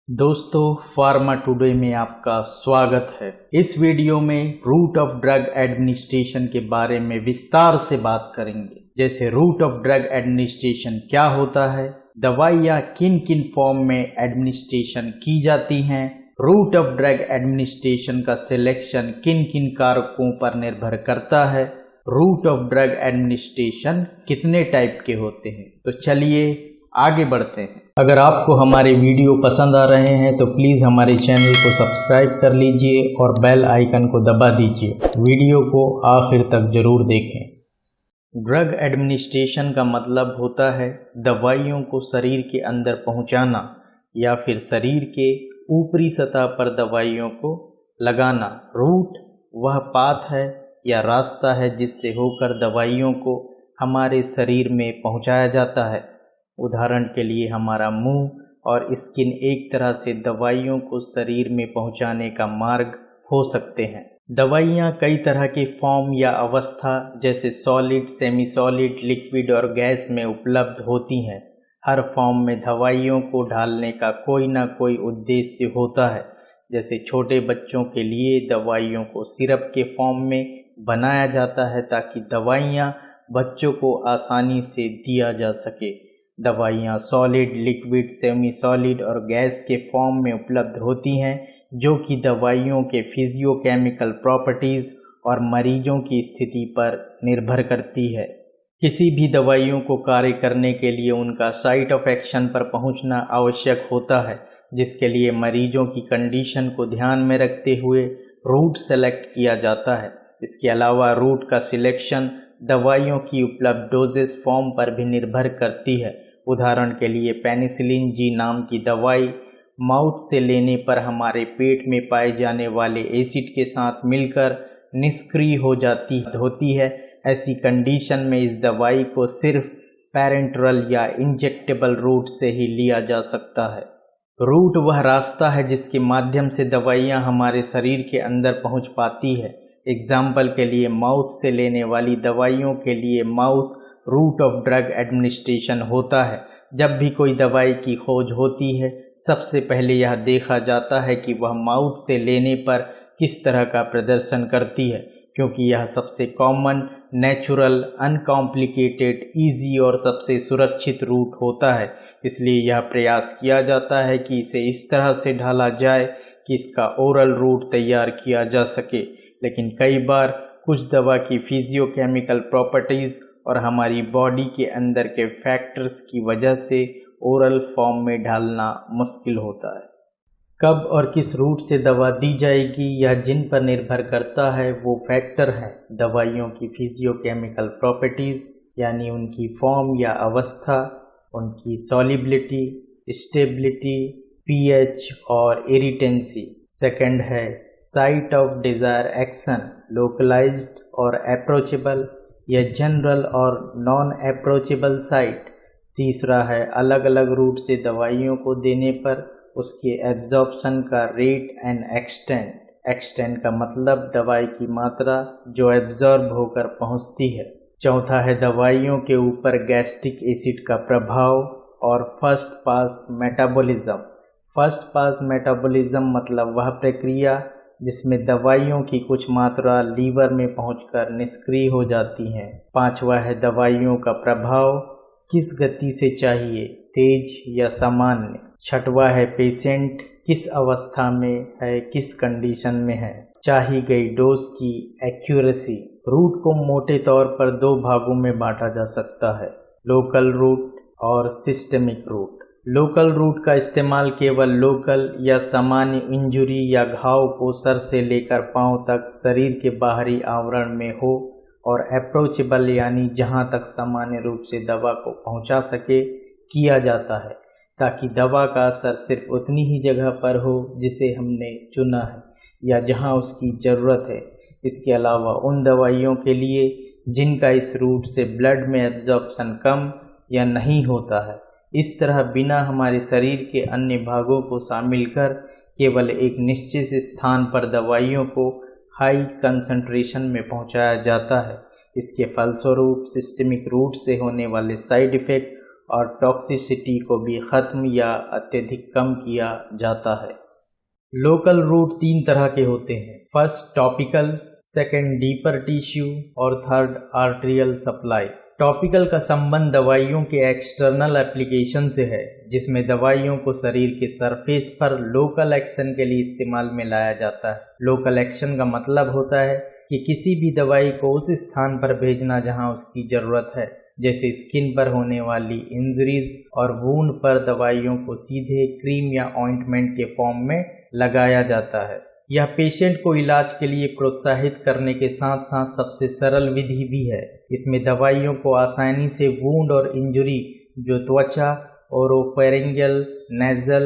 दोस्तों, pharma today में आपका स्वागत है। इस वीडियो में रूट ऑफ ड्रग एडमिनिस्ट्रेशन के बारे में विस्तार से बात करेंगे। जैसे रूट ऑफ ड्रग एडमिनिस्ट्रेशन क्या होता है, दवाइयाँ किन किन फॉर्म में एडमिनिस्ट्रेशन की जाती हैं, रूट ऑफ ड्रग एडमिनिस्ट्रेशन का सिलेक्शन किन किन कारकों पर निर्भर करता है, रूट ऑफ ड्रग एडमिनिस्ट्रेशन कितने टाइप के होते हैं। तो चलिए आगे बढ़ते हैं। अगर आपको हमारे वीडियो पसंद आ रहे हैं तो प्लीज़ हमारे चैनल को सब्सक्राइब कर लीजिए और बेल आइकन को दबा दीजिए। वीडियो को आखिर तक ज़रूर देखें। ड्रग एडमिनिस्ट्रेशन का मतलब होता है दवाइयों को शरीर के अंदर पहुंचाना या फिर शरीर के ऊपरी सतह पर दवाइयों को लगाना। रूट वह पाथ है या रास्ता है जिससे होकर दवाइयों को हमारे शरीर में पहुंचाया जाता है। उदाहरण के लिए हमारा मुंह और स्किन एक तरह से दवाइयों को शरीर में पहुंचाने का मार्ग हो सकते हैं। दवाइयाँ कई तरह के फॉर्म या अवस्था जैसे सॉलिड, सेमी सॉलिड, लिक्विड और गैस में उपलब्ध होती हैं। हर फॉर्म में दवाइयों को ढालने का कोई ना कोई उद्देश्य होता है। जैसे छोटे बच्चों के लिए दवाइयों को सिरप के फॉर्म में बनाया जाता है ताकि दवाइयाँ बच्चों को आसानी से दिया जा सके। दवाइयाँ सॉलिड, लिक्विड, सेमी सॉलिड और गैस के फॉर्म में उपलब्ध होती हैं, जो कि दवाइयों के फिजियोकेमिकल प्रॉपर्टीज़ और मरीजों की स्थिति पर निर्भर करती है। किसी भी दवाइयों को कार्य करने के लिए उनका साइट ऑफ एक्शन पर पहुंचना आवश्यक होता है, जिसके लिए मरीजों की कंडीशन को ध्यान में रखते हुए रूट सेलेक्ट किया जाता है। इसके अलावा रूट का सिलेक्शन दवाइयों की उपलब्ध डोजेस फॉर्म पर भी निर्भर करती है। उदाहरण के लिए पेनिसिलिन जी नाम की दवाई माउथ से लेने पर हमारे पेट में पाए जाने वाले एसिड के साथ मिलकर निष्क्रिय हो जाती होती है। ऐसी कंडीशन में इस दवाई को सिर्फ पैरेंटरल या इंजेक्टेबल रूट से ही लिया जा सकता है। रूट वह रास्ता है जिसके माध्यम से दवाइयाँ हमारे शरीर के अंदर पहुँच पाती है। एग्जाम्पल के लिए माउथ से लेने वाली दवाइयों के लिए mouth route of drug administration होता है। जब भी कोई दवाई की खोज होती है, सबसे पहले यह देखा जाता है कि वह माउथ से लेने पर किस तरह का प्रदर्शन करती है, क्योंकि यह सबसे कॉमन, नेचुरल, अनकॉम्प्लिकेटेड, ईजी और सबसे सुरक्षित रूट होता है। इसलिए यह प्रयास किया जाता है कि इसे इस तरह से ढाला जाए कि इसका ओरल रूट तैयार किया जा सके। लेकिन कई बार कुछ दवा की फिजियोकेमिकल प्रॉपर्टीज़ और हमारी बॉडी के अंदर के फैक्टर्स की वजह से ओरल फॉर्म में ढालना मुश्किल होता है। कब और किस रूट से दवा दी जाएगी या जिन पर निर्भर करता है वो फैक्टर हैं दवाइयों की फिजियोकेमिकल प्रॉपर्टीज़, यानी उनकी फॉर्म या अवस्था, उनकी सॉलिबिलिटी, स्टेबिलिटी, पीएच और इरिटेंसी। सेकंड है site of desire action, localised और अप्रोचेबल या जनरल और नॉन अप्रोचेबल साइट। तीसरा है अलग अलग रूट से दवाइयों को देने पर उसके एब्जॉर्प्शन का रेट एंड एक्सटेंट। एक्सटेंट का मतलब दवाई की मात्रा जो एब्जॉर्ब होकर पहुंचती है। चौथा है दवाइयों के ऊपर गैस्ट्रिक एसिड का प्रभाव और first pass metabolism. First pass metabolism मतलब वह प्रक्रिया जिसमें दवाइयों की कुछ मात्रा लीवर में पहुंचकर निष्क्रिय हो जाती हैं। पांचवा है दवाइयों का प्रभाव किस गति से चाहिए, तेज या सामान्य। छठवा है पेशेंट किस अवस्था में है, किस कंडीशन में है। चाही गई डोज की एक्यूरेसी। रूट को मोटे तौर पर दो भागों में बांटा जा सकता है, लोकल रूट और सिस्टेमिक रूट। लोकल रूट का इस्तेमाल केवल लोकल या सामान्य इंजुरी या घाव को सर से लेकर पांव तक शरीर के बाहरी आवरण में हो, और अप्रोचेबल यानी जहां तक सामान्य रूप से दवा को पहुंचा सके किया जाता है, ताकि दवा का असर सिर्फ उतनी ही जगह पर हो जिसे हमने चुना है या जहां उसकी ज़रूरत है। इसके अलावा उन दवाइयों के लिए जिनका इस रूट से ब्लड में एब्जॉर्प्शन कम या नहीं होता है। इस तरह बिना हमारे शरीर के अन्य भागों को शामिल कर केवल एक निश्चित स्थान पर दवाइयों को हाई कंसंट्रेशन में पहुंचाया जाता है। इसके फलस्वरूप सिस्टेमिक रूट से होने वाले साइड इफ़ेक्ट और टॉक्सिसिटी को भी खत्म या अत्यधिक कम किया जाता है। लोकल रूट 3 तरह के होते हैं। First topical, second deeper tissue और थर्ड आर्टेरियल सप्लाई। टॉपिकल का संबंध दवाइयों के एक्सटर्नल एप्लीकेशन से है, जिसमें दवाइयों को शरीर के सरफेस पर लोकल एक्शन के लिए इस्तेमाल में लाया जाता है। लोकल एक्शन का मतलब होता है कि किसी भी दवाई को उस स्थान पर भेजना जहां उसकी ज़रूरत है, जैसे स्किन पर होने वाली इंजरीज और वूंड पर दवाइयों को सीधे क्रीम या ऑइंटमेंट के फॉर्म में लगाया जाता है। यह पेशेंट को इलाज के लिए प्रोत्साहित करने के साथ साथ सबसे सरल विधि भी है। इसमें दवाइयों को आसानी से वूंड और इंजरी जो त्वचा, oropharyngeal, nasal,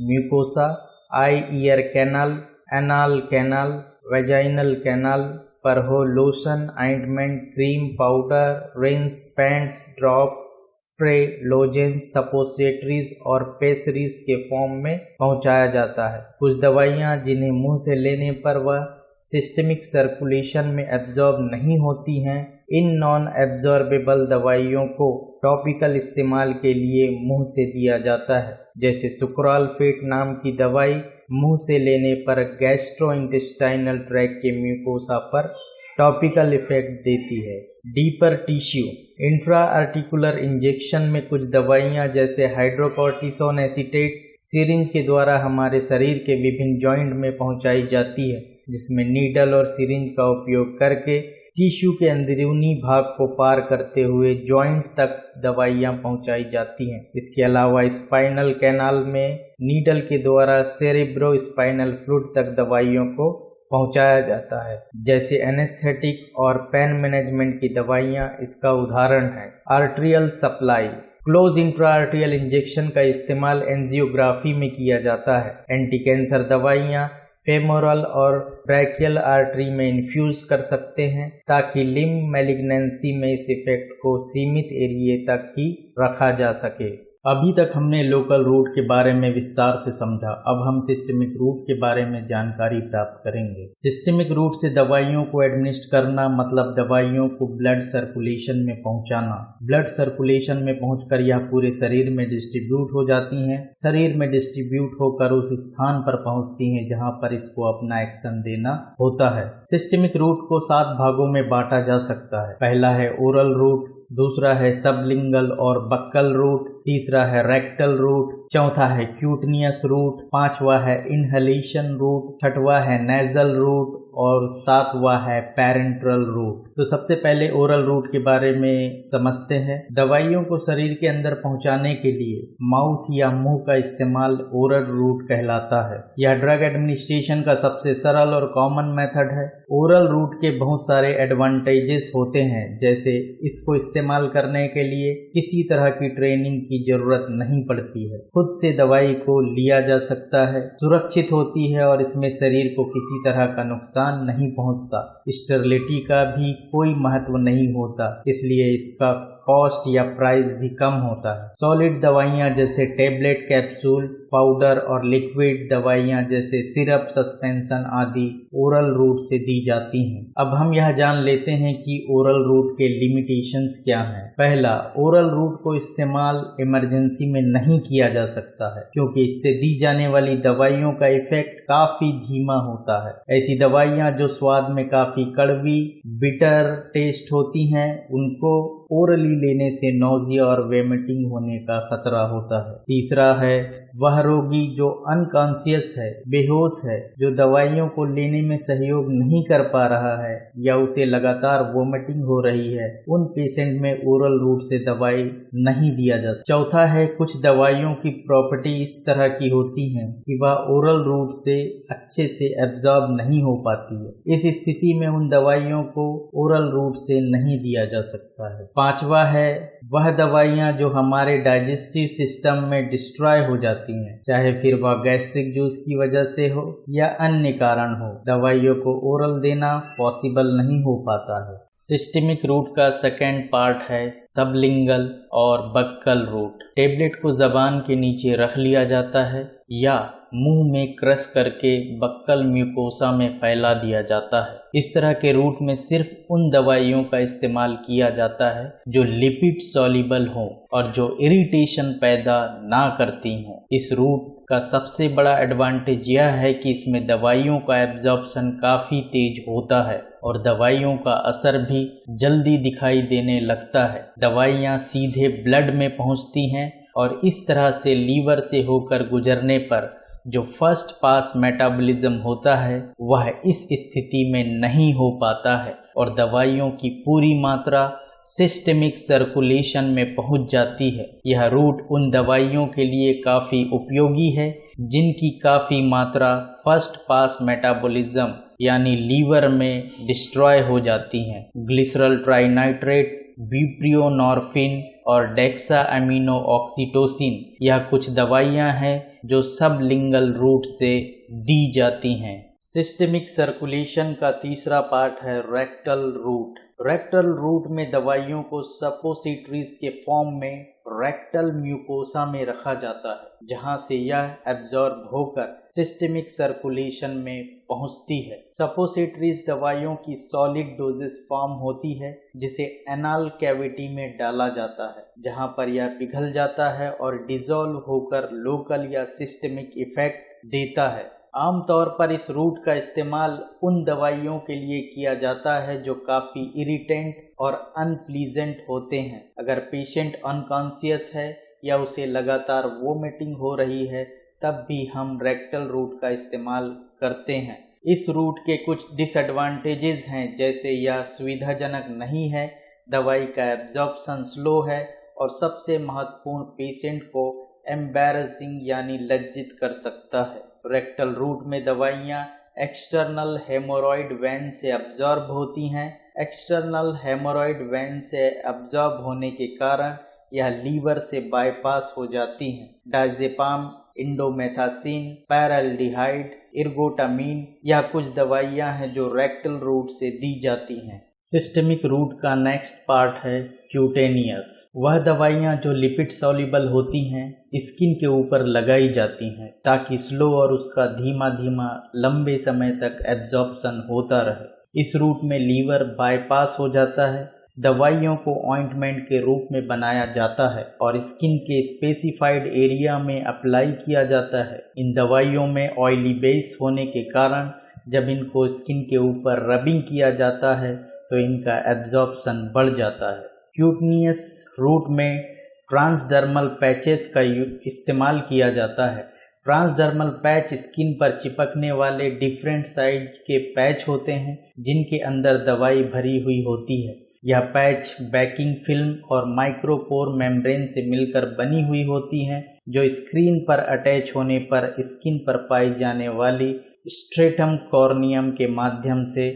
mucosa, eye ear canal, anal canal, vaginal canal पर हो, lotion, ointment, cream, powder, rinse, paints, drop, spray, lozenges, suppositories और पेसरीज के फॉर्म में पहुंचाया जाता है। कुछ दवाइयां जिन्हें मुंह से लेने पर वह सिस्टमिक सर्कुलेशन में एब्जॉर्ब नहीं होती हैं, इन नॉन एब्जॉर्बेबल दवाइयों को टॉपिकल इस्तेमाल के लिए मुंह से दिया जाता है। जैसे सुक्रालफेट नाम की दवाई मुंह से लेने पर गैस्ट्रोइंटेस्टाइनल ट्रैक्ट के म्यूकोसा पर टॉपिकल इफेक्ट देती है। Deeper tissue, intra articular injection में कुछ दवाइयां जैसे हाइड्रोकॉर्टिसोन एसीटेट सिरिंज के द्वारा हमारे शरीर के विभिन्न जॉइंट में पहुंचाई जाती है, जिसमें नीडल और सिरिंज का उपयोग करके टिश्यू के अंदरूनी भाग को पार करते हुए जॉइंट तक दवाइयां पहुंचाई जाती हैं। इसके अलावा स्पाइनल कैनाल में नीडल के द्वारा सेरेब्रो स्पाइनल फ्लूइड तक दवाइयों को पहुंचाया जाता है। जैसे एनेस्थेटिक और पेन मैनेजमेंट की दवाइयां इसका उदाहरण है। आर्टेरियल सप्लाई, क्लोज इंट्राआर्टेरियल इंजेक्शन का इस्तेमाल एंजियोग्राफी में किया जाता है। एंटी कैंसर दवाइयां फेमोरल और ब्रैकियल आर्टरी में इन्फ्यूज कर सकते हैं ताकि लिम्ब मैलिग्नेंसी में इस इफेक्ट को सीमित एरिया तक ही रखा जा सके। अभी तक हमने लोकल रूट के बारे में विस्तार से समझा। अब हम सिस्टमिक रूट के बारे में जानकारी प्राप्त करेंगे। सिस्टमिक रूट से दवाइयों को एडमिनिस्ट करना मतलब दवाइयों को ब्लड सर्कुलेशन में पहुंचाना। ब्लड सर्कुलेशन में पहुंचकर यह पूरे शरीर में डिस्ट्रीब्यूट हो जाती हैं। शरीर में डिस्ट्रीब्यूट होकर उस स्थान पर पहुंचती हैं जहां पर इसको अपना एक्शन देना होता है। सिस्टमिक रूट को 7 भागों में बांटा जा सकता है। पहला है ओरल रूट, दूसरा है सबलिंगल और बक्कल रूट, तीसरा है रेक्टल रूट, चौथा है क्यूटनियस रूट, पांचवा है इनहेलेशन रूट, छठवा है नेजल रूट और सातवां है पैरेंट्रल रूट। तो सबसे पहले ओरल रूट के बारे में समझते हैं। दवाइयों को शरीर के अंदर पहुंचाने के लिए माउथ या मुंह का इस्तेमाल ओरल रूट कहलाता है। यह ड्रग एडमिनिस्ट्रेशन का सबसे सरल और कॉमन मेथड है। ओरल रूट के बहुत सारे एडवांटेजेस होते हैं, जैसे इसको इस्तेमाल करने के लिए किसी तरह की ट्रेनिंग की जरूरत नहीं पड़ती है। खुद से दवाई को लिया जा सकता है, सुरक्षित होती है और इसमें शरीर को किसी तरह का नुकसान नहीं पहुंचता। स्टेरिलिटी का भी कोई महत्व नहीं होता, इसलिए इसका कॉस्ट या प्राइस भी कम होता है। सॉलिड दवाइयाँ जैसे टेबलेट, कैप्सूल, पाउडर और लिक्विड दवाइयाँ जैसे सिरप, सस्पेंशन आदि ओरल रूट से दी जाती हैं। अब हम यह जान लेते हैं कि ओरल रूट के लिमिटेशंस क्या हैं। पहला, ओरल रूट को इस्तेमाल इमरजेंसी में नहीं किया जा सकता है, क्योंकि इससे दी जाने वाली दवाइयों का इफेक्ट काफी धीमा होता है। ऐसी दवाइयाँ जो स्वाद में काफी कड़वी, बिटर टेस्ट होती हैं, उनको ओरली लेने से नौजिया और वोमिटिंग होने का खतरा होता है। तीसरा है वह रोगी जो अनकॉन्शियस है, बेहोश है, जो दवाइयों को लेने में सहयोग नहीं कर पा रहा है या उसे लगातार वोमिटिंग हो रही है, उन पेशेंट में ओरल रूट से दवाई नहीं दिया जा सकता। चौथा है कुछ दवाइयों की प्रॉपर्टी इस तरह की होती हैं कि वह ओरल रूट से अच्छे से एब्जॉर्ब नहीं हो पाती है। इस स्थिति में उन दवाइयों को ओरल रूट से नहीं दिया जा सकता है। पांचवा है वह दवाइयाँ जो हमारे डाइजेस्टिव सिस्टम में डिस्ट्रॉय हो जाती हैं, चाहे फिर वह गैस्ट्रिक जूस की वजह से हो या अन्य कारण हो, दवाइयों को ओरल देना पॉसिबल नहीं हो पाता है। सिस्टमिक रूट का सेकेंड पार्ट है सबलिंगल और बक्कल रूट। टेबलेट को जबान के नीचे रख लिया जाता है या मुंह में क्रश करके बक्कल म्यूकोसा में फैला दिया जाता है। इस तरह के रूट में सिर्फ उन दवाइयों का इस्तेमाल किया जाता है जो लिपिड सॉल्युबल हो और जो इरिटेशन पैदा ना करती हों। इस रूट का सबसे बड़ा एडवांटेज यह है कि इसमें दवाइयों का एब्जॉर्प्शन काफ़ी तेज होता है और दवाइयों का असर भी जल्दी दिखाई देने लगता है। दवाइयाँ सीधे ब्लड में पहुँचती हैं और इस तरह से लीवर से होकर गुजरने पर जो फर्स्ट पास मेटाबॉलिज्म होता है वह इस स्थिति में नहीं हो पाता है और दवाइयों की पूरी मात्रा सिस्टेमिक सर्कुलेशन में पहुंच जाती है। यह रूट उन दवाइयों के लिए काफ़ी उपयोगी है जिनकी काफ़ी मात्रा फर्स्ट पास मेटाबॉलिज्म यानी लीवर में डिस्ट्रॉय हो जाती हैं। ग्लिसरॉल ट्राइनाइट्रेट, ब्यूप्रियोनॉर्फिन और डेक्सा अमीनो ऑक्सीटोसिन यह कुछ दवाइयां हैं जो सबलिंगल रूट से दी जाती हैं। सिस्टेमिक सर्कुलेशन का तीसरा पार्ट है रेक्टल रूट। रेक्टल रूट में दवाइयों को सपोसिटरीज के फॉर्म में रेक्टल म्यूकोसा में रखा जाता है जहां से यह एब्जॉर्ब होकर सिस्टेमिक सर्कुलेशन में पहुंचती है। सपोसिटरीज दवाइयों की सॉलिड डोजेस फॉर्म होती है जिसे एनाल कैविटी में डाला जाता है जहां पर यह पिघल जाता है और डिसॉल्व होकर लोकल या सिस्टेमिक इफेक्ट देता है। आमतौर पर इस रूट का इस्तेमाल उन दवाइयों के लिए किया जाता है जो काफ़ी इरिटेंट और अनप्लीजेंट होते हैं। अगर पेशेंट अनकॉन्शियस है या उसे लगातार वोमिटिंग हो रही है तब भी हम रेक्टल रूट का इस्तेमाल करते हैं। इस रूट के कुछ डिसएडवांटेजेस हैं जैसे यह सुविधाजनक नहीं है, दवाई का एब्जॉर्प्शन स्लो है और सबसे महत्वपूर्ण पेशेंट को एम्बैरेसिंग यानी लज्जित कर सकता है। रेक्टल रूट में दवाइयाँ एक्सटर्नल हेमोरॉइड वेन से अब्जॉर्ब होती हैं। एक्सटर्नल हेमोरॉइड वेन से अब्जॉर्ब होने के कारण यह लीवर से बाईपास हो जाती हैं। डायजेपाम, इंडोमेथासिन, पैराल्डिहाइड, इर्गोटामीन यह कुछ दवाइयाँ हैं जो रेक्टल रूट से दी जाती हैं। सिस्टेमिक रूट का नेक्स्ट पार्ट है क्यूटेनियस। वह दवाइयाँ जो लिपिड सॉल्युबल होती हैं स्किन के ऊपर लगाई जाती हैं ताकि स्लो और उसका धीमा धीमा लंबे समय तक एब्जॉर्प्शन होता रहे। इस रूट में लीवर बाईपास हो जाता है। दवाइयों को ऑइंटमेंट के रूप में बनाया जाता है और स्किन के स्पेसिफाइड एरिया में अप्लाई किया जाता है। इन दवाइयों में ऑयली बेस होने के कारण जब इनको स्किन के ऊपर रबिंग किया जाता है तो इनका एब्जॉर्प्शन बढ़ जाता है। क्यूटेनियस रूट में ट्रांसडर्मल पैचेस का इस्तेमाल किया जाता है। ट्रांसडर्मल पैच स्किन पर चिपकने वाले डिफरेंट साइज के पैच होते हैं जिनके अंदर दवाई भरी हुई होती है। यह पैच बैकिंग फिल्म और माइक्रोपोर मेम्ब्रेन से मिलकर बनी हुई होती हैं जो स्क्रीन पर अटैच होने पर स्किन पर पाई जाने वाली स्ट्रेटम कॉर्नियम के माध्यम से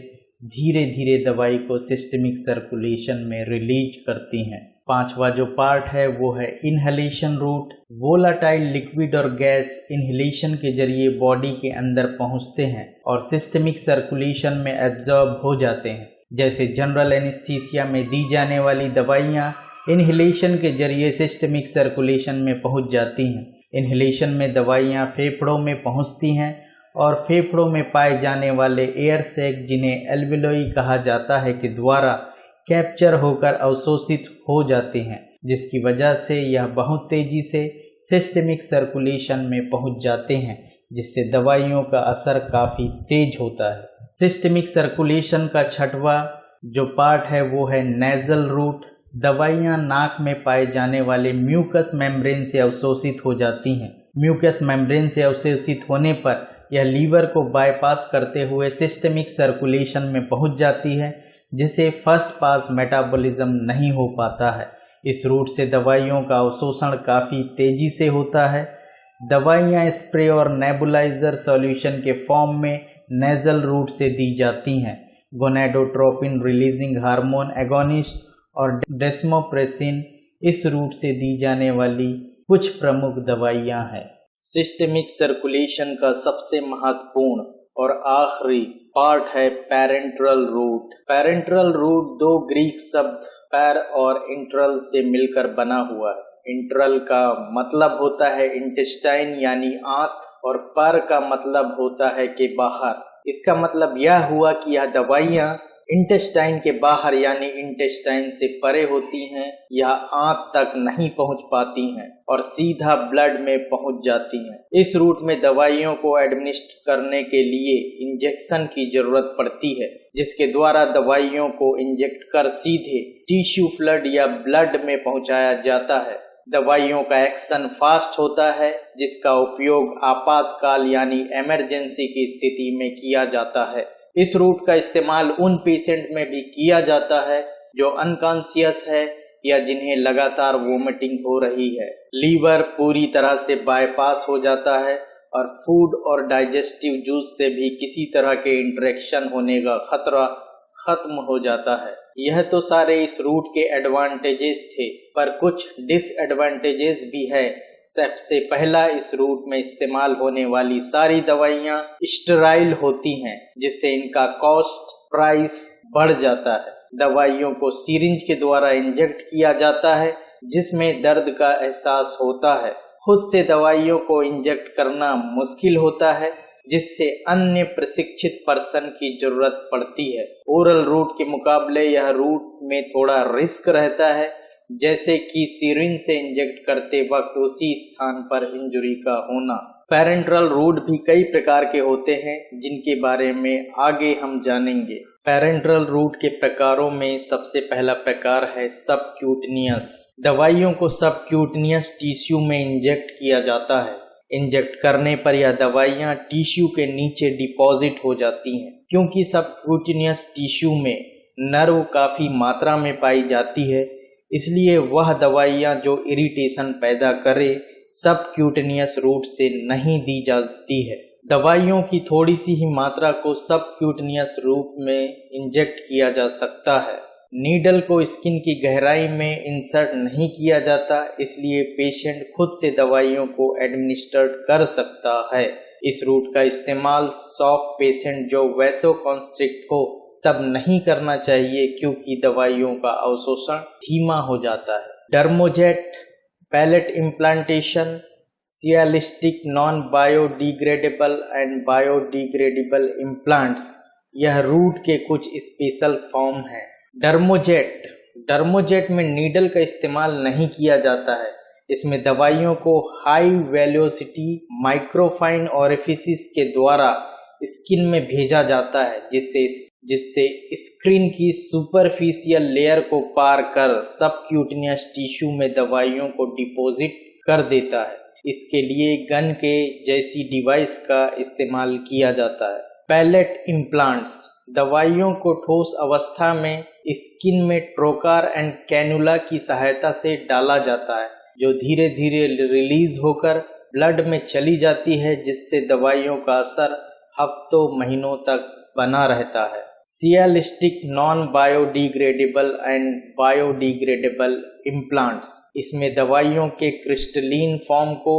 धीरे धीरे दवाई को सिस्टेमिक सर्कुलेशन में रिलीज करती हैं। पांचवा जो पार्ट है वो है इनहेलेशन रूट। वोलाटाइल लिक्विड और गैस इनहेलेशन के जरिए बॉडी के अंदर पहुंचते हैं और सिस्टेमिक सर्कुलेशन में एब्जॉर्ब हो जाते हैं। जैसे जनरल एनेस्थीसिया में दी जाने वाली दवाइयाँ इनहेलेशन के जरिए सिस्टेमिक सर्कुलेशन में पहुंच जाती हैं। इनहेलेशन में दवाइयाँ फेफड़ों में पहुंचती हैं और फेफड़ों में पाए जाने वाले एयर सैक जिन्हें एल्वियोलाई कहा जाता है के द्वारा कैप्चर होकर अवशोषित हो जाते हैं जिसकी वजह से यह बहुत तेजी से सिस्टेमिक सर्कुलेशन में पहुंच जाते हैं जिससे दवाइयों का असर काफ़ी तेज होता है। सिस्टेमिक सर्कुलेशन का छठवां जो पार्ट है वो है नेजल रूट। दवाइयाँ नाक में पाए जाने वाले म्यूकस मेम्ब्रेन से अवशोषित हो जाती हैं। म्यूकस मेम्ब्रेन से अवशोषित होने पर यह लीवर को बाईपास करते हुए सिस्टेमिक सर्कुलेशन में पहुंच जाती है जिसे फर्स्ट पास मेटाबॉलिज्म नहीं हो पाता है। इस रूट से दवाइयों का अवशोषण काफ़ी तेजी से होता है। दवाइयाँ स्प्रे और नेबुलाइजर सॉल्यूशन के फॉर्म में नेजल रूट से दी जाती हैं। गोनेडोट्रोपिन रिलीजिंग हार्मोन एगोनिस्ट और डेस्मोप्रेसिन इस रूट से दी जाने वाली कुछ प्रमुख दवाइयाँ हैं। सिस्टेमिक सर्कुलेशन का सबसे महत्वपूर्ण और आखिरी पार्ट है पैरेंट्रल रूट। पैरेंट्रल रूट दो ग्रीक शब्द पैर और इंट्रल से मिलकर बना हुआ है। इंट्रल का मतलब होता है इंटेस्टाइन यानी आंत, और पर का मतलब होता है कि बाहर। इसका मतलब यह हुआ कि यह दवाइयाँ इंटेस्टाइन के बाहर यानी इंटेस्टाइन से परे होती हैं, यह आंत तक नहीं पहुंच पाती हैं और सीधा ब्लड में पहुंच जाती हैं। इस रूट में दवाइयों को एडमिनिस्टर करने के लिए इंजेक्शन की जरूरत पड़ती है, जिसके द्वारा दवाइयों को इंजेक्ट कर सीधे टिश्यू फ्लड या ब्लड में पहुंचाया जाता है। दवाइयों का एक्शन फास्ट होता है, जिसका उपयोग आपातकाल यानी इमरजेंसी की स्थिति में किया जाता है। इस रूट का इस्तेमाल उन पेशेंट में भी किया जाता है जो अनकॉन्शियस है या जिन्हें लगातार वोमिटिंग हो रही है। लीवर पूरी तरह से बाईपास हो जाता है और फूड और डाइजेस्टिव जूस से भी किसी तरह के इंटरेक्शन होने का खतरा खत्म हो जाता है। यह तो सारे इस रूट के एडवांटेजेस थे, पर कुछ डिसएडवांटेजेस भी है। सबसे पहला, इस रूट में इस्तेमाल होने वाली सारी दवाइयाँ स्टेराइल होती हैं, जिससे इनका कॉस्ट प्राइस बढ़ जाता है। दवाइयों को सिरिंज के द्वारा इंजेक्ट किया जाता है, जिसमें दर्द का एहसास होता है। खुद से दवाइयों को इंजेक्ट करना मुश्किल होता है, जिससे अन्य प्रशिक्षित पर्सन की जरूरत पड़ती है। ओरल रूट के मुकाबले यह रूट में थोड़ा रिस्क रहता है, जैसे कि सिरिंज से इंजेक्ट करते वक्त उसी स्थान पर इंजरी का होना। पैरेंट्रल रूट भी कई प्रकार के होते हैं, जिनके बारे में आगे हम जानेंगे। पैरेंट्रल रूट के प्रकारों में सबसे पहला प्रकार है सबक्यूटेनियस। दवाइयों को सबक्यूटेनियस टिश्यू में इंजेक्ट किया जाता है। इंजेक्ट करने पर यह दवाइयाँ टिश्यू के नीचे डिपॉजिट हो जाती हैं। क्योंकि सबक्यूटेनियस टिश्यू में नर्व काफी मात्रा में पाई जाती है, इसलिए वह दवाइयाँ जो इरिटेशन पैदा करे सबक्यूटेनियस रूट से नहीं दी जाती है। दवाइयों की थोड़ी सी ही मात्रा को सबक्यूटेनियस रूट में इंजेक्ट किया जा सकता है। नीडल को स्किन की गहराई में इंसर्ट नहीं किया जाता, इसलिए पेशेंट खुद से दवाइयों को एडमिनिस्टर कर सकता है। इस रूट का इस्तेमाल शॉक पेशेंट जो वैसोकॉन्स्ट्रिक्ट हो तब नहीं करना चाहिए, क्योंकि दवाइयों का अवशोषण धीमा हो जाता है। Dermojet, pellet implantation, silastic non biodegradable and biodegradable implants यह रूट के कुछ स्पेशल फॉर्म हैं। डर्मोजेट में नीडल का इस्तेमाल नहीं किया जाता है। इसमें दवाइयों को हाई वेलोसिटी माइक्रोफाइन ओरिफिसिस के द्वारा स्किन में भेजा जाता है, जिससे स्किन की सुपरफिशियल लेयर को पार कर सबक्यूटेनियस टिश्यू में दवाइयों को डिपॉजिट कर देता है। इसके लिए गन के जैसी डिवाइस का इस्तेमाल किया जाता है। पैलेट इम्प्लांट्स दवाइयों को ठोस अवस्था में स्किन में ट्रोकार एंड कैनुला की सहायता से डाला जाता है, जो धीरे धीरे रिलीज होकर ब्लड में चली जाती है, जिससे दवाइयों का असर हफ्तों महीनों तक बना रहता है। सियालिस्टिक non biodegradable and biodegradable implants इसमें दवाइयों के क्रिस्टलीन फॉर्म को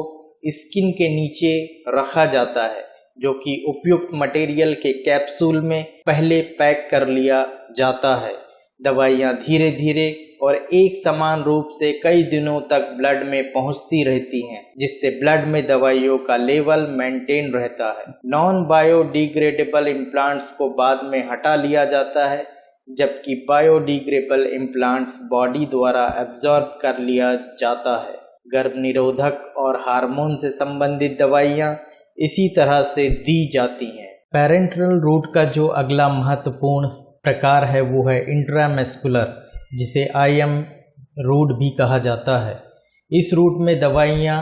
स्किन के नीचे रखा जाता है, जो कि उपयुक्त मटेरियल के कैप्सूल में पहले पैक कर लिया जाता है। दवाइयाँ धीरे धीरे और एक समान रूप से कई दिनों तक ब्लड में पहुंचती रहती हैं, जिससे ब्लड में दवाइयों का लेवल मेंटेन रहता है। नॉन बायोडिग्रेडेबल इम्प्लांट्स को बाद में हटा लिया जाता है, जबकि बायोडिग्रेडेबल इम्प्लांट्स बॉडी द्वारा एब्जॉर्ब कर लिया जाता है। गर्भ निरोधक और हार्मोन से संबंधित दवाइयाँ इसी तरह से दी जाती हैं। पैरेंट्रल रूट का जो अगला महत्वपूर्ण प्रकार है वो है इंट्रामस्कुलर, जिसे IM रूट भी कहा जाता है। इस रूट में दवाइयाँ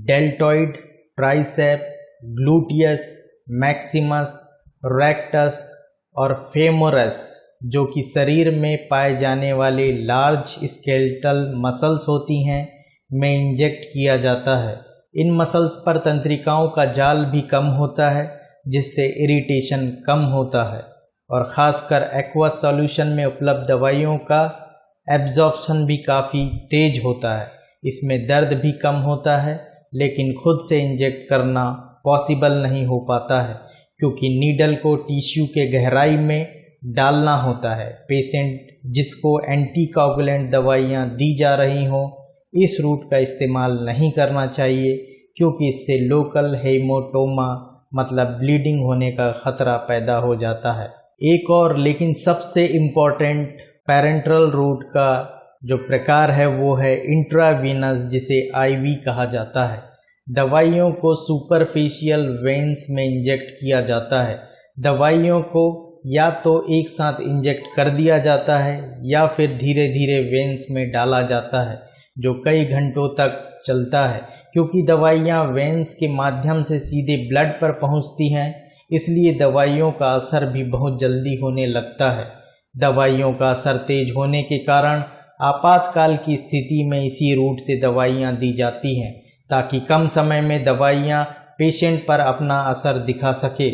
deltoid, tricep, gluteus, Maximus, rectus और फेमोरस, जो कि शरीर में पाए जाने वाले लार्ज स्केलेटल मसल्स होती हैं, में इंजेक्ट किया जाता है। इन मसल्स पर तंत्रिकाओं का जाल भी कम होता है, जिससे इरिटेशन कम होता है, और ख़ासकर एक्वस सॉल्यूशन में उपलब्ध दवाइयों का एब्जॉर्प्शन भी काफ़ी तेज होता है। इसमें दर्द भी कम होता है, लेकिन खुद से इंजेक्ट करना पॉसिबल नहीं हो पाता है, क्योंकि नीडल को टिश्यू के गहराई में डालना होता है। पेशेंट जिसको एंटीकोगुलेंट दवाइयाँ दी जा रही हों इस रूट का इस्तेमाल नहीं करना चाहिए, क्योंकि इससे लोकल हेमाटोमा मतलब ब्लीडिंग होने का खतरा पैदा हो जाता है। एक और लेकिन सबसे इम्पॉर्टेंट पैरेंटल रूट का जो प्रकार है वो है इंट्रावीनस, जिसे आईवी कहा जाता है। दवाइयों को सुपरफिशियल वेन्स में इंजेक्ट किया जाता है। दवाइयों को या तो एक साथ इंजेक्ट कर दिया जाता है या फिर धीरे धीरे वेन्स में डाला जाता है, जो कई घंटों तक चलता है। क्योंकि दवाइयाँ वेन्स के माध्यम से सीधे ब्लड पर पहुँचती हैं, इसलिए दवाइयों का असर भी बहुत जल्दी होने लगता है। दवाइयों का असर तेज होने के कारण आपातकाल की स्थिति में इसी रूट से दवाइयाँ दी जाती हैं, ताकि कम समय में दवाइयाँ पेशेंट पर अपना असर दिखा सके।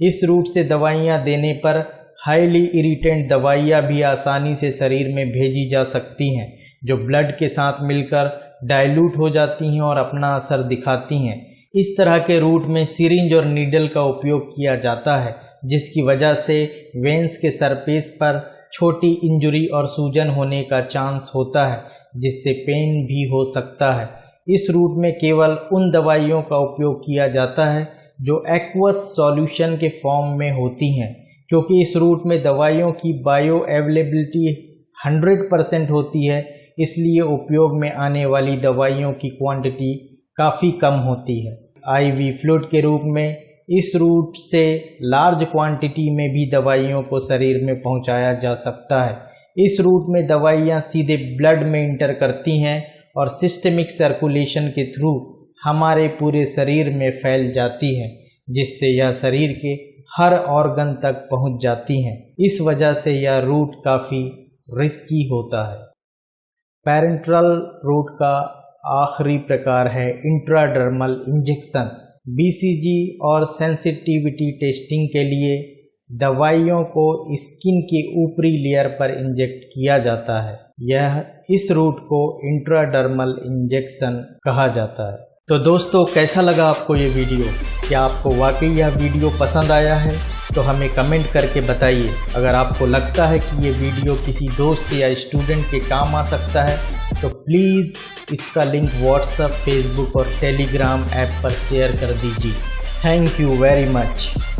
इस रूट से दवाइयाँ देने पर हाईली इरिटेंट दवाइयाँ भी आसानी से शरीर में भेजी जा सकती हैं, जो ब्लड के साथ मिलकर डाइल्यूट हो जाती हैं और अपना असर दिखाती हैं। इस तरह के रूट में सिरिंज और नीडल का उपयोग किया जाता है, जिसकी वजह से वेन्स के सरफेस पर छोटी इंजरी और सूजन होने का चांस होता है, जिससे पेन भी हो सकता है। इस रूट में केवल उन दवाइयों का उपयोग किया जाता है जो एक्वस सॉल्यूशन के फॉर्म में होती हैं, क्योंकि इस रूट में दवाइयों की बायो अवेलेबिलिटी 100% होती है, इसलिए उपयोग में आने वाली दवाइयों की क्वांटिटी काफ़ी कम होती है। आईवी फ्लूइड के रूप में इस रूट से लार्ज क्वांटिटी में भी दवाइयों को शरीर में पहुंचाया जा सकता है। इस रूट में दवाइयां सीधे ब्लड में इंटर करती हैं और सिस्टमिक सर्कुलेशन के थ्रू हमारे पूरे शरीर में फैल जाती हैं, जिससे यह शरीर के हर ऑर्गन तक पहुंच जाती हैं। इस वजह से यह रूट काफ़ी रिस्की होता है। पैरेंटल रूट का आखिरी प्रकार है इंट्राडर्मल इंजेक्शन। बीसीजी और सेंसिटिविटी टेस्टिंग के लिए दवाइयों को स्किन के ऊपरी लेयर पर इंजेक्ट किया जाता है। इस रूट को इंट्राडर्मल इंजेक्शन कहा जाता है। तो दोस्तों, कैसा लगा आपको ये वीडियो? क्या आपको वाकई यह वीडियो पसंद आया है? तो हमें कमेंट करके बताइए। अगर आपको लगता है कि ये वीडियो किसी दोस्त या स्टूडेंट के काम आ सकता है, तो प्लीज़ इसका लिंक व्हाट्सएप, फेसबुक और टेलीग्राम ऐप पर शेयर कर दीजिए। Thank you very much.